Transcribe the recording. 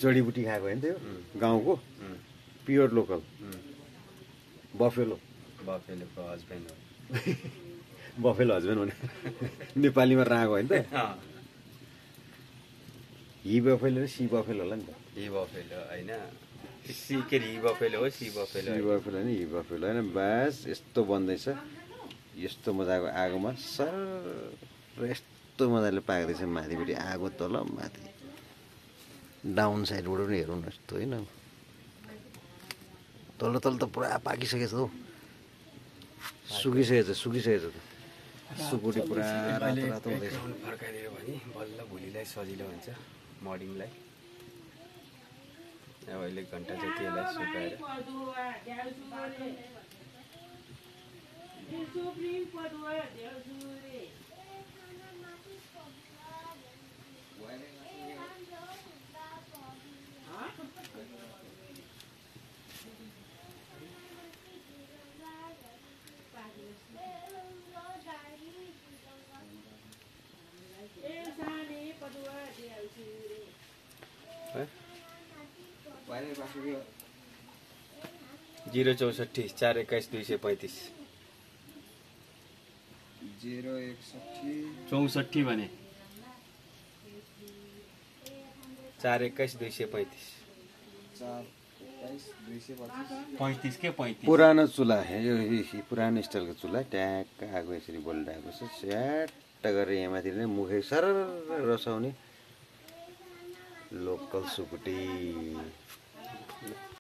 जडीबुटी खाएको होइन त्यो गाउँको प्योर लोकल बफेलो बफेलोको हस्बेन्ड हो बफेलो हस्बेन्ड भने नेपालीमा रागो होइन त हि बफेलो र सी बफेलो होला नि त हि बफेलो होइन सी के हि बफेलो हो सी बफेलो सी बफेलो होइन हि बफेलो होइन बास यस्तो बन्दैछ यस्तो मजाको आगोमा सर यस्तो मजाले पाक्दैछ माथिपट्टि आगो तल माथि डाउन साइडबाट पनि हेरौँ न यस्तो होइन तल तल त पुरा पाकिसकेछ हौ सुकिसकेछ सुकुटी पुरा रातो रातो हुँदैछ फर्काइदियो भने बल्ल भोलिलाई सजिलो हुन्छ मर्निङलाई अब अहिले घन्टा जति यसलाई सुकाएर जीरो 64 421 235 64 भने 421 235 के 35 पुरानो चुल्हा यो पुरानो स्टाइलको चुल्हा ट्याक्क आगो यसरी बलिरहेको छ स्याट्ट गरेर यहाँ माथि नै मुखै सर रसाउने लोकल सुकुटी